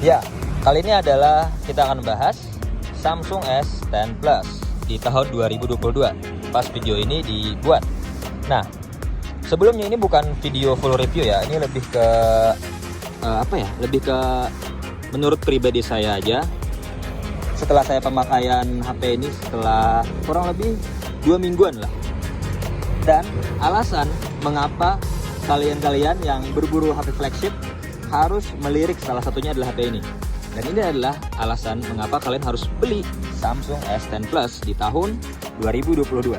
Ya, kali ini adalah kita akan bahas Samsung S10 Plus di tahun 2022 pas video ini dibuat. Nah, sebelumnya ini bukan video full review ya, ini lebih ke lebih ke menurut pribadi saya aja. Setelah saya pemakaian HP ini setelah kurang lebih 2 mingguan lah. Dan alasan mengapa kalian-kalian yang berburu HP flagship harus melirik salah satunya adalah HP ini. Dan ini adalah alasan mengapa kalian harus beli Samsung S10 Plus di tahun 2022.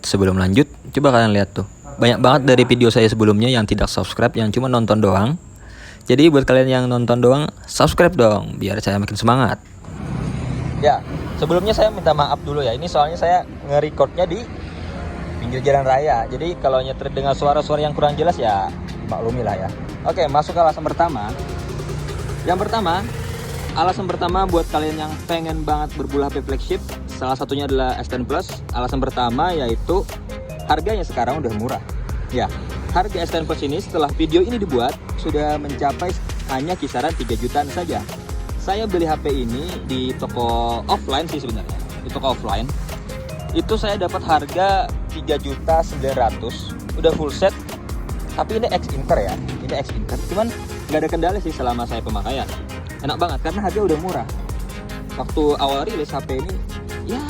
Sebelum lanjut, coba kalian lihat tuh. Banyak banget dari video saya sebelumnya yang tidak subscribe, yang cuma nonton doang. Jadi buat kalian yang nonton doang, subscribe dong, biar saya makin semangat. Ya, sebelumnya saya minta maaf dulu ya. Ini soalnya saya nge-recordnya di pinggir jalan raya. Jadi kalau terdengar suara-suara yang kurang jelas ya maklumi lah ya. Oke, masuk ke alasan pertama. Yang pertama, alasan pertama buat kalian yang pengen banget berburu HP flagship, salah satunya adalah S10 Plus. Alasan pertama yaitu harganya sekarang udah murah. Ya, harga S10 Plus ini setelah video ini dibuat sudah mencapai hanya kisaran 3 jutaan saja. Saya beli HP ini di toko offline sih sebenarnya. Di toko offline itu saya dapat harga 3.900.000 udah full set. Tapi ini X-Inter ya, ini X-Inter. Cuman nggak ada kendala sih selama saya pemakaian. Enak banget karena harga udah murah. Waktu awal rilis HP ini ya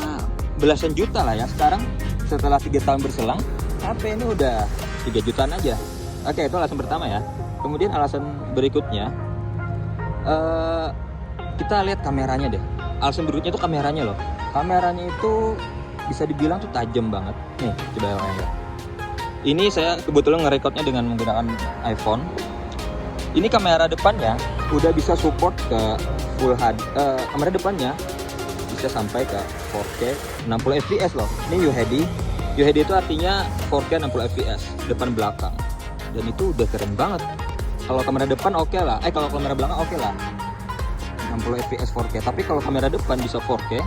belasan juta lah ya. Sekarang setelah 3 tahun berselang, HP ini udah 3 jutaan aja. Oke, itu alasan pertama ya. Kemudian alasan berikutnya, kita lihat kameranya deh. Alasan berikutnya itu kameranya loh. Kameranya itu bisa dibilang tuh tajam banget. Nih, coba kalian lihat. Ini saya kebetulan nge-recordnya dengan menggunakan iPhone. Ini kamera depannya udah bisa support ke Full HD. Kamera depannya bisa sampai ke 4K 60 fps loh. Ini UHD. UHD itu artinya 4K 60 fps depan belakang. Dan itu udah keren banget. Kalau kamera depan oke lah. Kalau kamera belakang oke lah. 60 fps 4K. Tapi kalau kamera depan bisa 4K,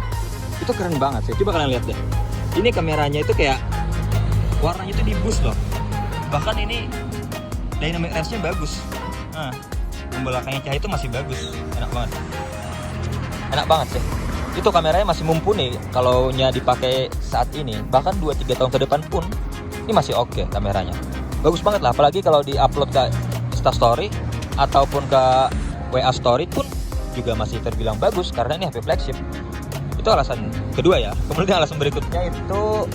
itu keren banget sih. Coba kalian lihat deh. Ini kameranya itu kayak warnanya itu di boost loh. Bahkan ini dynamic range-nya bagus. Nah, pembelakangnya cahaya itu masih bagus. Enak banget. Enak banget sih. Itu kameranya masih mumpuni kalau dipakai saat ini. Bahkan 2-3 tahun ke depan pun ini masih oke kameranya. Bagus banget lah, apalagi kalau di-upload ke Instastory ataupun ke WA Story pun juga masih terbilang bagus karena ini HP flagship. Itu alasan kedua ya. Kemudian alasan berikutnya itu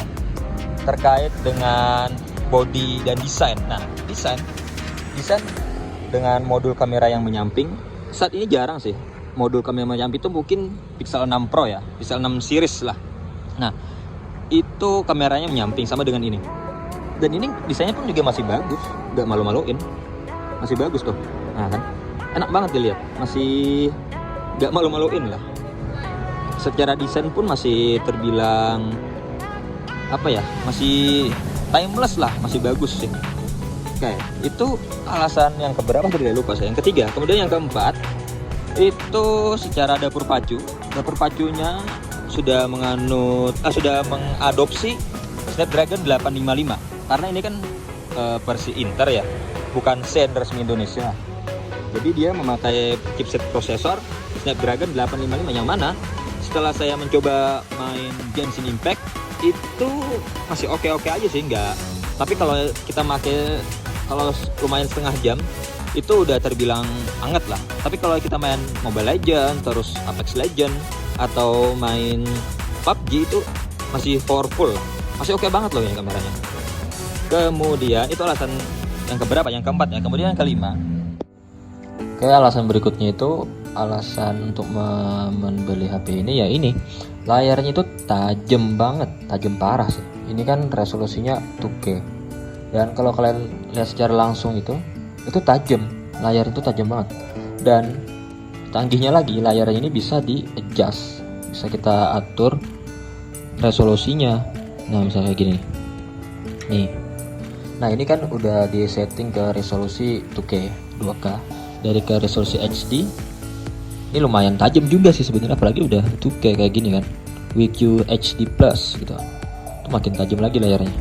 terkait dengan body dan desain. Nah, desain dengan modul kamera yang menyamping saat ini jarang sih. Modul kamera menyamping itu mungkin Pixel 6 Pro ya, Pixel 6 series lah. Nah, itu kameranya menyamping sama dengan ini. Dan ini desainnya pun juga masih bagus, nggak malu-maluin. Masih bagus tuh. Nah kan, enak banget dilihat. Masih nggak malu-maluin lah. Secara desain pun masih terbilang masih timeless lah, masih bagus sih. Oke, itu alasan yang keberapa tadi lupa saya. Yang ketiga, kemudian yang keempat itu secara dapur pacu. Dapur pacunya sudah mengadopsi Snapdragon 855. Karena ini kan versi Inter ya, bukan Zen resmi Indonesia. Jadi dia memakai chipset prosesor Snapdragon 855 yang mana setelah saya mencoba main Genshin Impact itu masih oke-oke aja sih, enggak. Tapi kalau kita kalau lumayan setengah jam itu udah terbilang anget lah. Tapi kalau kita main Mobile Legends, terus Apex Legends atau main PUBG itu masih powerful, masih oke banget loh ini kameranya. Kemudian itu alasan yang keberapa? Yang keempat ya. Kemudian yang kelima. Oke, alasan berikutnya itu alasan untuk membeli HP ini ya ini. Layarnya itu tajam banget, tajam parah sih. Ini kan resolusinya 2K. Dan kalau kalian lihat secara langsung itu tajam. Layar itu tajam banget. Dan canggihnya lagi, layarnya ini bisa di-adjust. Bisa kita atur resolusinya. Nah, misalnya kayak gini. Nih. Nah, ini kan udah di-setting ke resolusi 2K, 2K. Dari ke resolusi HD. Ini lumayan tajam juga sih sebenarnya, apalagi udah 2K kayak gini kan, WQ HD Plus gitu, itu makin tajam lagi layarnya.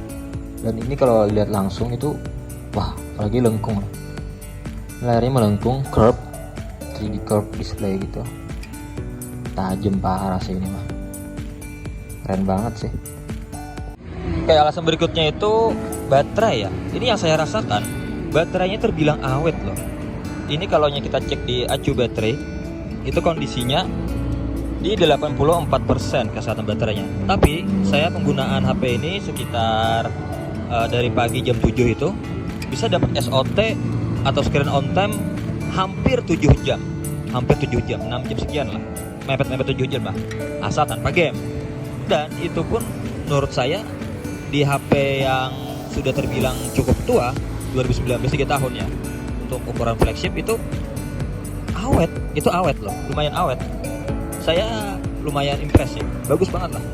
Dan ini kalau lihat langsung itu, wah, apalagi lengkung. layarnya melengkung, curve, 3D curve display gitu. Tajem parah sih ini mah, keren banget sih. Kayak alasan berikutnya itu baterai ya. Ini yang saya rasakan, baterainya terbilang awet loh. Ini kalau kita cek di acu baterai, itu kondisinya di 84% kesehatan baterainya. Tapi saya penggunaan HP ini sekitar dari pagi jam 7 itu bisa dapat SOT atau screen on time hampir 7 jam. Hampir 7 jam, 6 jam sekian lah. Mepet-mepet 7 jam lah. Asal tanpa game. Dan itu pun menurut saya di HP yang sudah terbilang cukup tua, 2019 3 tahun ya, untuk ukuran flagship itu awet loh, lumayan awet. Saya lumayan impresi, bagus banget lah.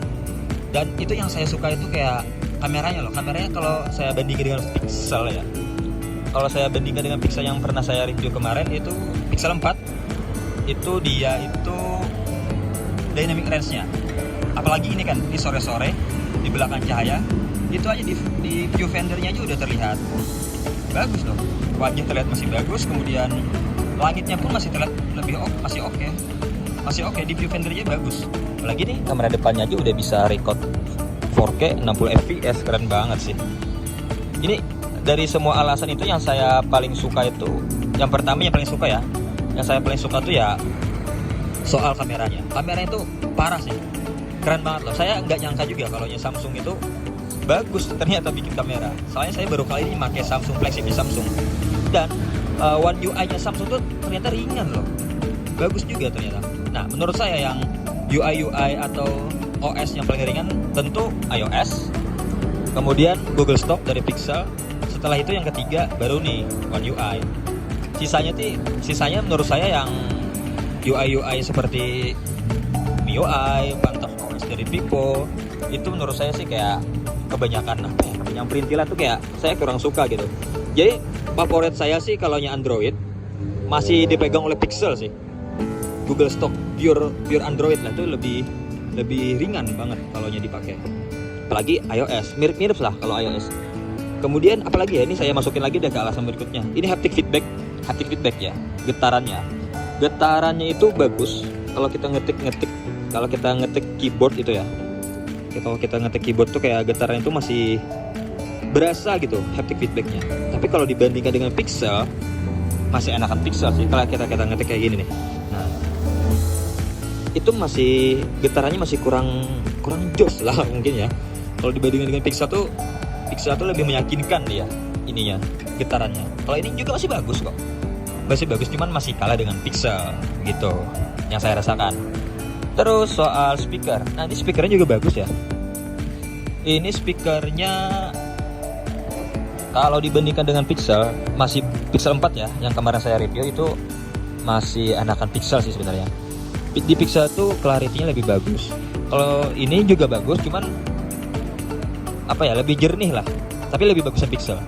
Dan itu yang saya suka itu kayak kameranya loh. Kameranya kalau saya bandingkan dengan Pixel ya, kalau saya bandingkan dengan Pixel yang pernah saya review kemarin itu Pixel 4, itu dia itu dynamic range-nya. Apalagi ini kan di sore-sore di belakang cahaya, itu aja di viewfinder-nya aja udah terlihat bagus loh. Wajah terlihat masih bagus, kemudian langitnya pun masih terlihat masih oke, di viewfinder-nya bagus. Apalagi nih kamera depannya aja udah bisa record 4K 60 fps, keren banget sih. Ini dari semua alasan itu yang saya paling suka itu, yang pertama yang paling suka ya, yang saya paling suka tuh ya soal kameranya. Kameranya itu parah sih, keren banget loh. Saya nggak nyangka juga kalau Samsung itu bagus ternyata bikin kamera. Soalnya saya baru kali ini pakai Samsung, flagshipnya Samsung. Dan One UI-nya Samsung tuh ternyata ringan loh, bagus juga ternyata. Nah menurut saya yang UI atau OS yang paling ringan tentu iOS, kemudian Google Stock dari Pixel. Setelah itu yang ketiga baru nih One UI. Sisanya menurut saya yang UI seperti MIUI, Phantom OS dari Vivo, itu menurut saya sih kayak kebanyakan yang perintilan tuh kayak saya kurang suka gitu. Jadi favorit saya sih kalau Android masih dipegang oleh Pixel sih. Google Stock pure Android lah, itu lebih ringan banget kalau dipakai. Apalagi iOS, mirip-mirip lah kalau iOS. Kemudian apalagi ya, ini saya masukin lagi deh ke alasan berikutnya. Ini haptic feedback ya, getarannya itu bagus kalau kita ngetik keyboard itu ya. Kalau kita ngetik keyboard tuh kayak getaran itu masih berasa gitu haptic feedbacknya. Tapi kalau dibandingkan dengan Pixel, masih enakan Pixel sih kalau kita ngetik kayak gini nih. Nah, itu masih getarannya masih kurang jos lah mungkin ya. Kalau dibandingkan dengan Pixel tuh lebih meyakinkan dia ininya, getarannya. Kalau ini juga masih bagus kok, masih bagus, cuman masih kalah dengan Pixel gitu yang saya rasakan. Terus soal speaker, nah ini speakernya juga bagus ya. Ini speakernya kalau dibandingkan dengan Pixel, masih Pixel 4 ya, yang kemarin saya review itu masih enakan Pixel sih sebenarnya. Di Pixel tuh clarity-nya lebih bagus. Kalau ini juga bagus, cuman lebih jernih lah, tapi lebih bagusan Pixel.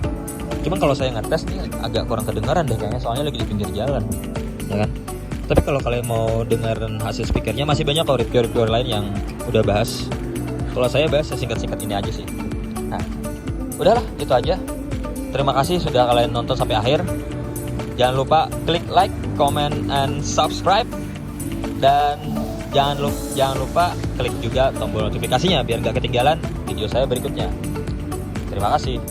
Cuman kalau saya ngetes nih agak kurang kedengaran deh kayaknya, soalnya lagi di pinggir jalan, ya kan. Tapi kalau kalian mau dengerin hasil speakernya, masih banyak kok review lain yang udah bahas. Kalau saya bahas singkat-singkat ini aja sih. Nah, udahlah itu aja. Terima kasih sudah kalian nonton sampai akhir. Jangan lupa klik like, comment, and subscribe. Dan jangan lupa klik juga tombol notifikasinya biar gak ketinggalan video saya berikutnya. Terima kasih.